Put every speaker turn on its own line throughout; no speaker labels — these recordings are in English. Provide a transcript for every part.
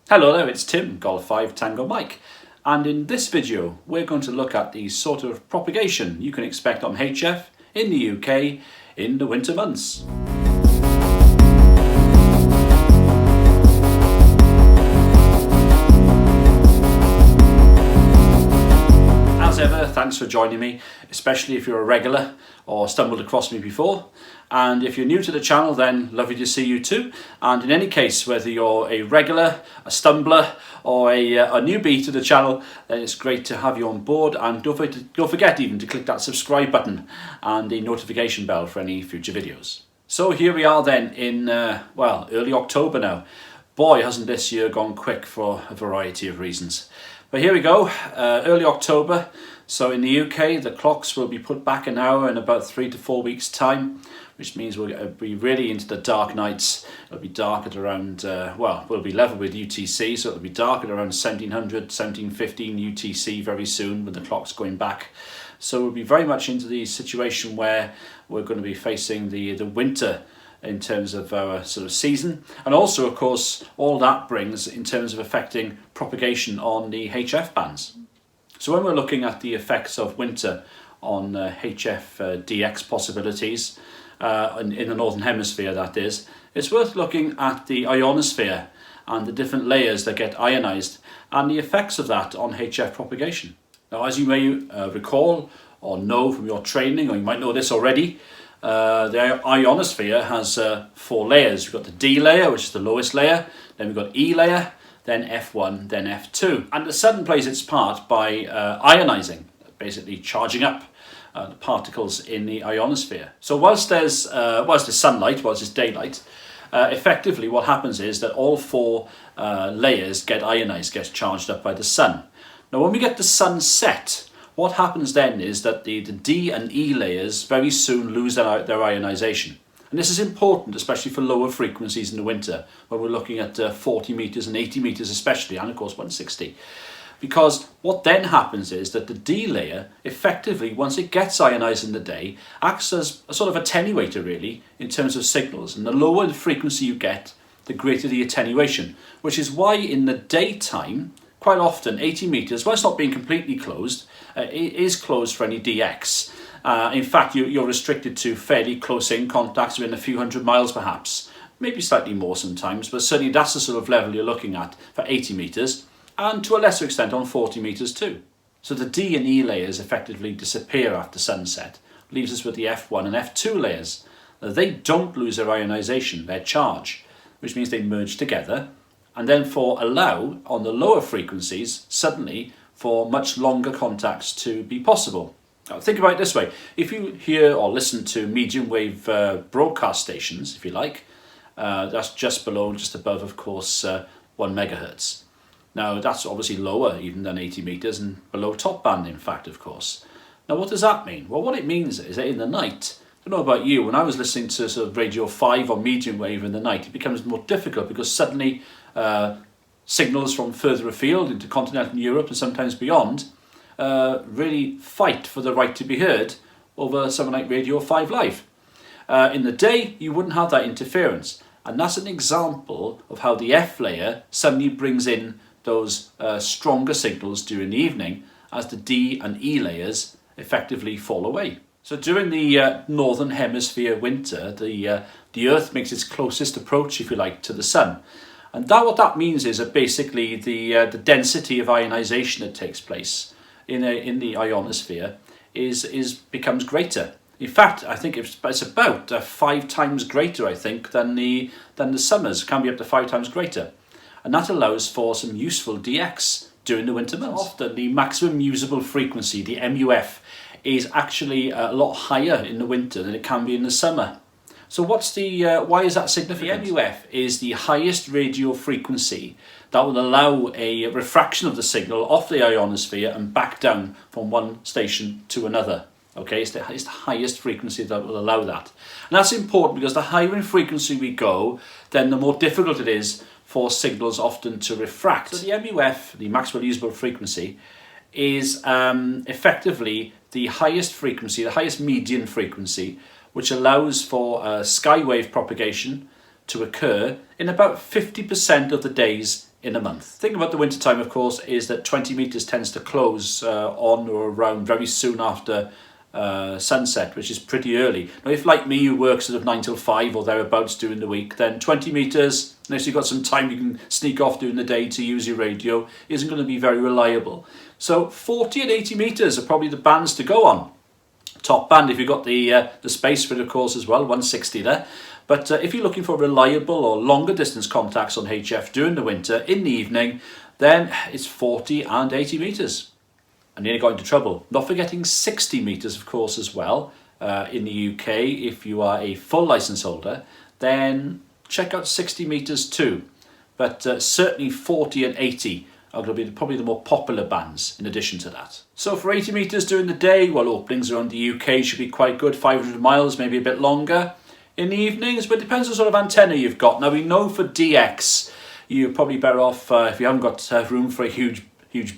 Hello there, it's Tim, Golf 5 Tango Mike, and in this video we're going to look at the sort of propagation you can expect on HF in the UK in the winter months. As ever, thanks for joining me, especially if you're a regular or stumbled across me before. And if you're new to the channel, then lovely to see you too. And in any case, whether you're a regular, a stumbler, or a newbie to the channel, then it's great to have you on board. And don't forget even to click that subscribe button and the notification bell for any future videos. So here we are then in, early October now. Boy, hasn't this year gone quick for a variety of reasons. But here we go, early October. So in the UK, the clocks will be put back an hour in about 3 to 4 weeks' time, which means we'll be really into the dark nights. It'll be dark at around, we'll be level with UTC, so it'll be dark at around 1700, 1715 UTC very soon when the clock's going back. So we'll be very much into the situation where we're going to be facing the winter in terms of our sort of season, and also of course all that brings in terms of affecting propagation on the HF bands. So when we're looking at the effects of winter on HF DX possibilities in the Northern Hemisphere, that is, it's worth looking at the ionosphere and the different layers that get ionized and the effects of that on HF propagation. Now, as you may recall or know from your training, or you might know this already, the ionosphere has 4 layers. We've got the D layer, which is the lowest layer, then we've got E layer, then F1, then F2. And the sun plays its part by ionizing, basically charging up the particles in the ionosphere. So whilst there's sunlight, whilst there's daylight, effectively what happens is that all 4 layers get ionized, get charged up by the sun. Now when we get the sun set, what happens then is that the D and E layers very soon lose their ionization. And this is important, especially for lower frequencies in the winter, when we're looking at 40 meters and 80 meters especially, and of course 160. Because what then happens is that the D layer, effectively, once it gets ionized in the day, acts as a sort of attenuator really, in terms of signals. And the lower the frequency you get, the greater the attenuation. Which is why in the daytime, quite often 80 meters, while it's not being completely closed, it is closed for any DX. In fact, you're restricted to fairly close-in contacts within a few hundred miles perhaps, maybe slightly more sometimes, but certainly that's the sort of level you're looking at for 80 meters, and to a lesser extent on 40 meters too. So the D and E layers effectively disappear after sunset, leaves us with the F1 and F2 layers. Now, they don't lose their ionization, their charge, which means they merge together, and then allow on the lower frequencies suddenly for much longer contacts to be possible. Now, think about it this way. If you hear or listen to medium wave broadcast stations, if you like, that's just above, of course, 1 megahertz. Now, that's obviously lower even than 80 meters and below top band, in fact, of course. Now, what does that mean? Well, what it means is that in the night, I don't know about you, when I was listening to sort of Radio 5 or medium wave in the night, it becomes more difficult because suddenly signals from further afield into continental Europe and sometimes beyond really fight for the right to be heard over something like Radio 5 Live. In the day, you wouldn't have that interference. And that's an example of how the F layer suddenly brings in those stronger signals during the evening as the D and E layers effectively fall away. So during the Northern Hemisphere winter, the Earth makes its closest approach, if you like, to the sun. And what that means is that basically the density of ionization that takes place in the ionosphere becomes greater. In fact, I think it's about 5 times greater, I think, than the summers. Can be up to 5 times greater. And that allows for some useful DX during the winter months. Often the maximum usable frequency, the MUF, is actually a lot higher in the winter than it can be in the summer. So why is that significant? The MUF is the highest radio frequency that will allow a refraction of the signal off the ionosphere and back down from one station to another. Okay, it's the highest frequency that will allow that. And that's important because the higher in frequency we go, then the more difficult it is for signals often to refract. So the MUF, the maximum usable frequency, is effectively the highest frequency, the highest median frequency, which allows for skywave propagation to occur in about 50% of the days in a month. The thing about the winter time, of course, is that 20 metres tends to close on or around very soon after sunset, which is pretty early. Now, if like me, you work sort of 9 till 5 or thereabouts during the week, then 20 metres, unless you've got some time you can sneak off during the day to use your radio, isn't going to be very reliable. So 40 and 80 metres are probably the bands to go on. Top band, if you've got the space for it, of course, as well, 160 there. But if you're looking for reliable or longer distance contacts on HF during the winter, in the evening, then it's 40 and 80 metres. And nearly got into trouble. Not forgetting 60 metres, of course, as well. In the UK, if you are a full licence holder, then check out 60 metres too. But certainly 40 and 80 are going to be probably the more popular bands in addition to that. So for 80 metres during the day, well, openings around the UK should be quite good, 500 miles, maybe a bit longer. In the evenings, but it depends what sort of antenna you've got. Now, we know for DX, you're probably better off, if you haven't got room for a huge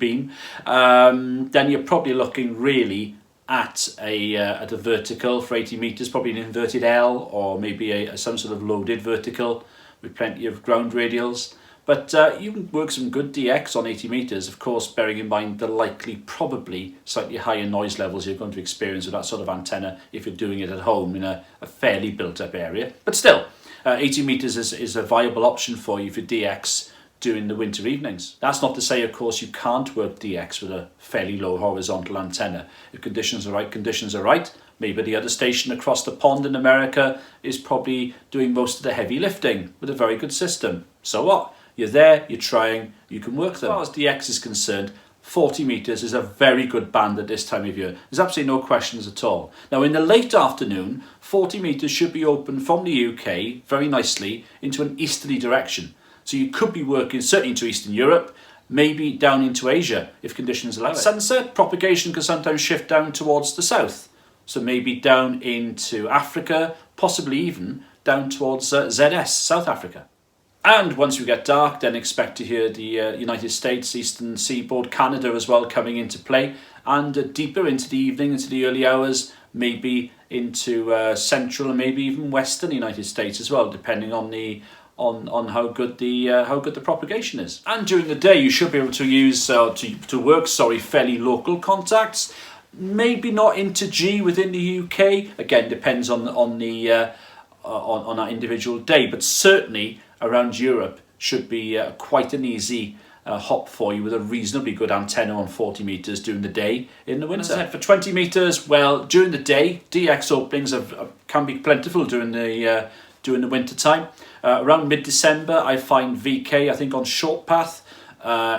beam, then you're probably looking really at a vertical for 80 metres, probably an inverted L or maybe some sort of loaded vertical with plenty of ground radials. But you can work some good DX on 80 metres, of course, bearing in mind the likely, probably slightly higher noise levels you're going to experience with that sort of antenna if you're doing it at home in a fairly built-up area. But still, 80 metres is a viable option for you for DX during the winter evenings. That's not to say, of course, you can't work DX with a fairly low horizontal antenna. If conditions are right, conditions are right. Maybe the other station across the pond in America is probably doing most of the heavy lifting with a very good system. So what? You're there, you're trying, you can work them. As far as DX is concerned, 40 metres is a very good band at this time of year. There's absolutely no questions at all. Now, in the late afternoon, 40 metres should be open from the UK very nicely into an easterly direction. So you could be working certainly into Eastern Europe, maybe down into Asia if conditions allow it. At sunset, propagation can sometimes shift down towards the south. So maybe down into Africa, possibly even down towards ZS, South Africa. And once we get dark, then expect to hear the United States, Eastern Seaboard, Canada as well coming into play. And deeper into the evening, into the early hours, maybe into central and maybe even western United States as well, depending on the on how good the propagation is. And during the day, you should be able to use to work fairly local contacts. Maybe not into G within the UK. Again, depends on that individual day, but certainly around Europe should be quite an easy hop for you with a reasonably good antenna on 40 metres during the day in the winter. For 20 metres, well, during the day, DX openings can be plentiful during the winter time. Around mid-December, I find VK, I think on short path,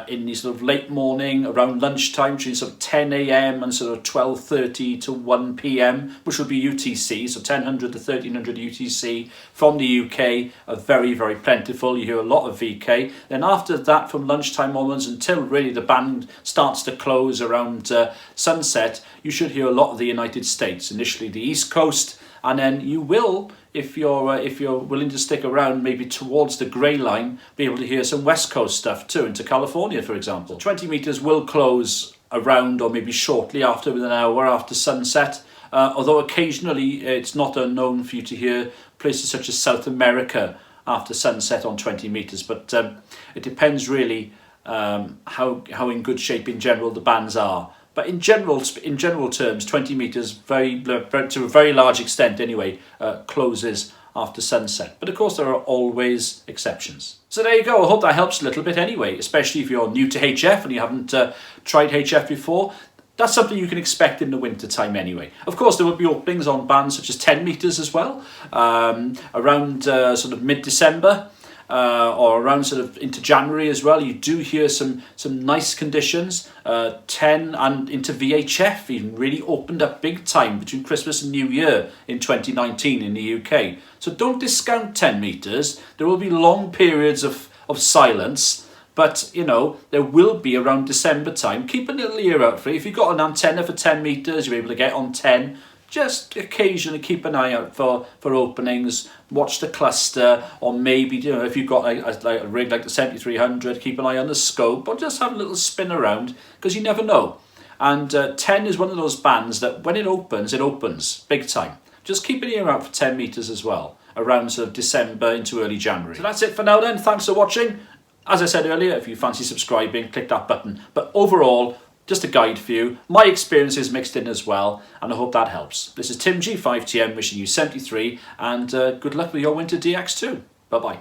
in the sort of late morning, around lunchtime, between sort of 10 a.m. and sort of 12:30 to 1 p.m, which would be UTC, so 1000 to 1300 UTC from the UK, are very, very plentiful. You hear a lot of VK. Then after that, from lunchtime onwards until really the band starts to close around sunset, you should hear a lot of the United States. Initially the East Coast, and then you will, if you're willing to stick around, maybe towards the grey line, be able to hear some West Coast stuff too, into California, for example. 20 metres will close around or maybe shortly after, within an hour after sunset. Although occasionally it's not unknown for you to hear places such as South America after sunset on 20 metres. But it depends really how in good shape in general the bands are. But in general terms, 20 metres, to a very large extent anyway, closes after sunset. But of course, there are always exceptions. So there you go. I hope that helps a little bit anyway, especially if you're new to HF and you haven't tried HF before. That's something you can expect in the winter time anyway. Of course, there will be openings on bands such as 10 metres as well, around sort of mid-December. Or around sort of into January as well. You do hear some nice conditions. 10 and into VHF even really opened up big time between Christmas and New Year in 2019 in the UK. So don't discount 10 metres. There will be long periods of silence, but you know, there will be around December time. Keep a little ear out for it. If you've got an antenna for 10 metres, you're able to get on 10. Just occasionally keep an eye out for openings, watch the cluster, or maybe, you know, if you've got a rig like the 7300, keep an eye on the scope, or just have a little spin around, because you never know. And 10 is one of those bands that when it opens big time. Just keep an ear out for 10 metres as well, around sort of December into early January. So that's it for now then. Thanks for watching. As I said earlier, if you fancy subscribing, click that button. But overall, just a guide for you. My experiences mixed in as well, and I hope that helps. This is Tim G5TM wishing you 73, and good luck with your winter DX2. Bye-bye.